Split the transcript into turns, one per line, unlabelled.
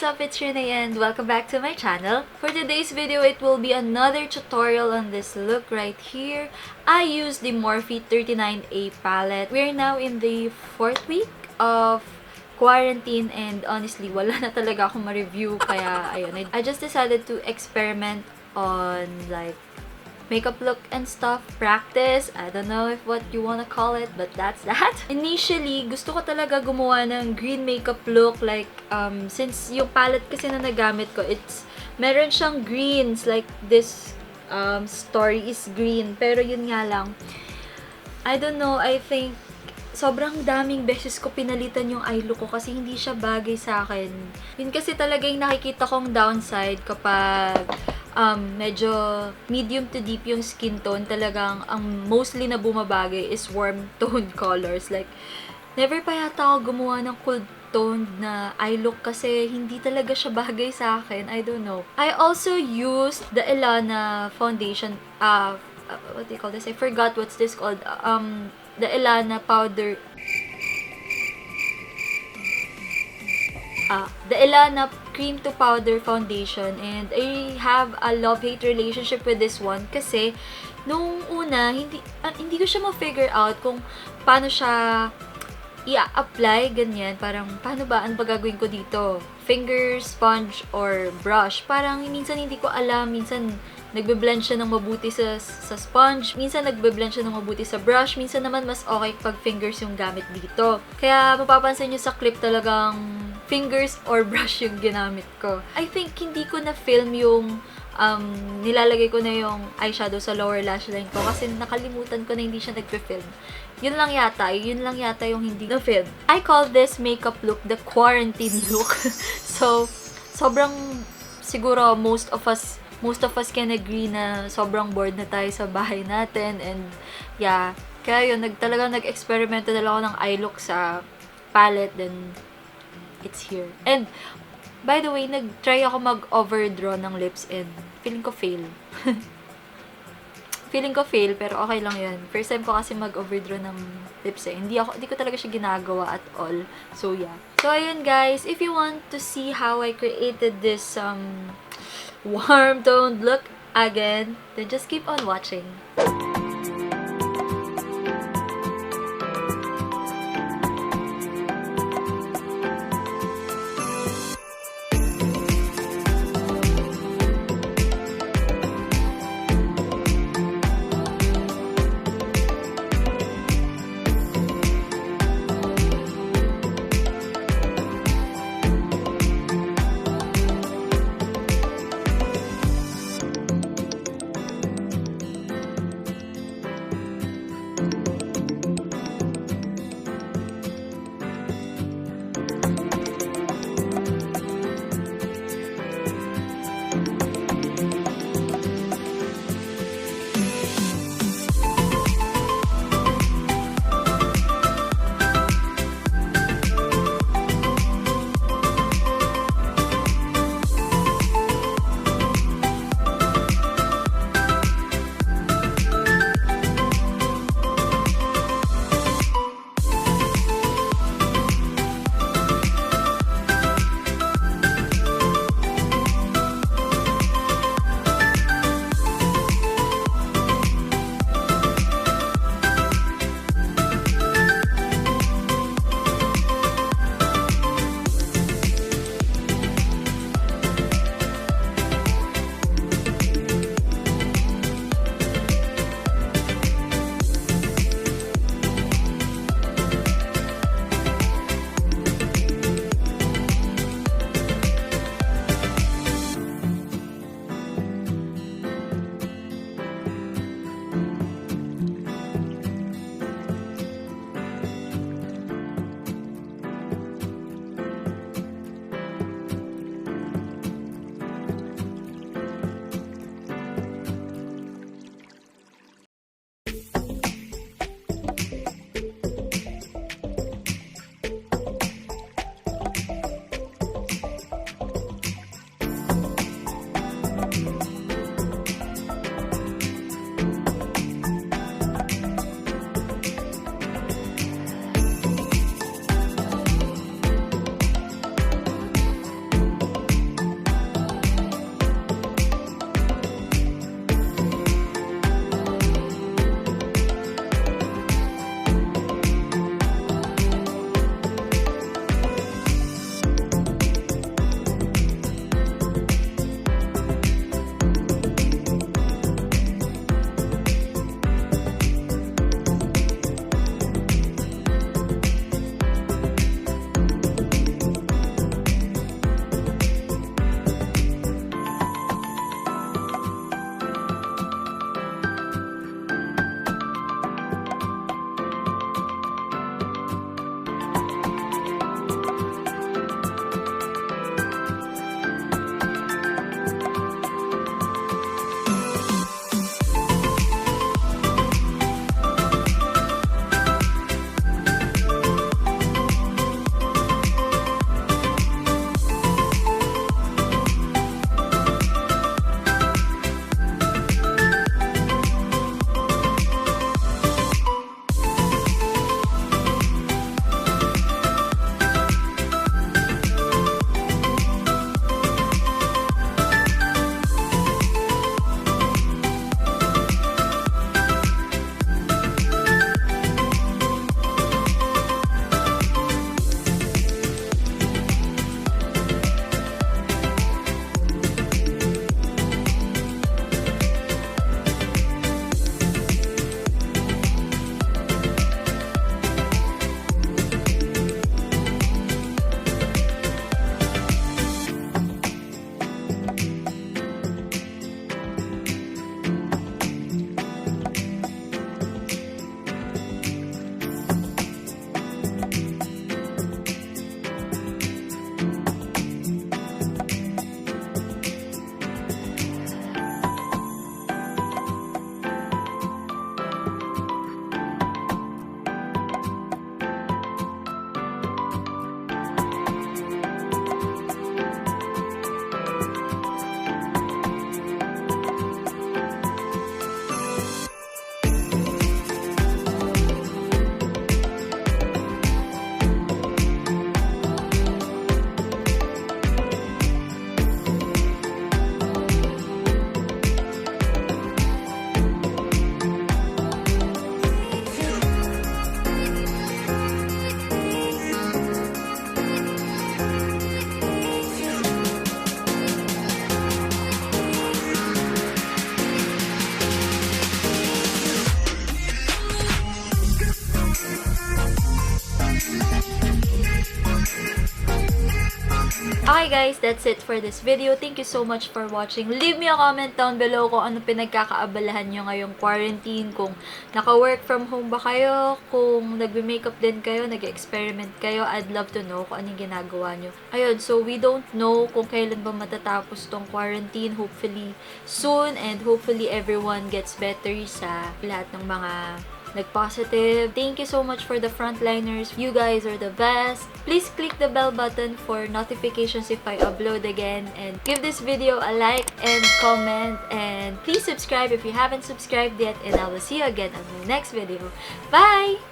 what's up? It's Renee and welcome back to my channel. For today's video, it will be another tutorial on this look right here. I used the Morphe 39A palette. We're now in the 4th week of quarantine and honestly, wala na talaga akong ma-review. Kaya, ayun, I just decided to experiment on like makeup look and stuff, practice, I don't know if what you wanna call it, but that's that. Initially, gusto ko talaga gumawa ng green makeup look, like, since yung palette kasi na nagamit ko, meron siyang greens, like this story is green, pero yun nga lang, I don't know, I think, sobrang daming beses ko pinalitan yung eye look ko kasi hindi siya bagay sa akin. Yun kasi talaga yung nakikita kong downside kapag medyo medium to deep yung skin tone, talagang ang mostly na bumabagay is warm toned colors. Like, never pa yata ako gumawa ng cool toned na eye look kasi hindi talaga siya bagay sa akin. I don't know. I also used the Ilana foundation, what do you call this? I forgot what's this called. The Ilana powder. The Ilana cream to powder foundation, and I have a love-hate relationship with this one kasi nung una hindi ko siya ma-figure out kung paano siya i-apply, ganyan. Parang paano ba, ano ba gagawin ko dito? Finger, sponge, or brush? Parang minsan hindi ko alam, minsan nagbe-blend siya ng mabuti sa sponge, minsan nagbe-blend siya ng mabuti sa brush, minsan naman mas okay pag fingers yung gamit dito. Kaya mapapansin nyo sa clip talagang fingers or brush yung ginamit ko. I think hindi ko na-film yung nilalagay ko na yung eyeshadow sa lower lash line ko kasi nakalimutan ko na hindi siya nagpe-film. Yun lang yata yung hindi na-film. I call this makeup look the quarantine look. So, sobrang siguro most of us can agree na sobrang bored na tayo sa bahay natin, and yeah, kaya yun, talagang nag-experiment na lang ako ng eye look sa palette, then it's here. And by the way, nag-try ako mag-overdraw ng lips and feeling ko fail. Pero okay lang yun. First time ko kasi mag-overdraw ng lips eh. Hindi ko talaga siya ginagawa at all. So yeah. So ayun guys, if you want to see how I created this warm toned look again, then just keep on watching. guys, that's it for this video. Thank you so much for watching. Leave me a comment down below kung ano pinagkakaabalahan nyo ngayong quarantine. Kung naka-work from home ba kayo, kung nagbe-makeup din kayo, nag-experiment kayo, I'd love to know kung anong ginagawa nyo. Ayun, so we don't know kung kailan ba matatapos tong quarantine. Hopefully soon, and hopefully everyone gets better sa lahat ng mga nag-positive. Thank you so much for the frontliners. You guys are the best. Please click the bell button for notifications if I upload again. And give this video a like and comment. And please subscribe if you haven't subscribed yet. And I will see you again on my next video. Bye!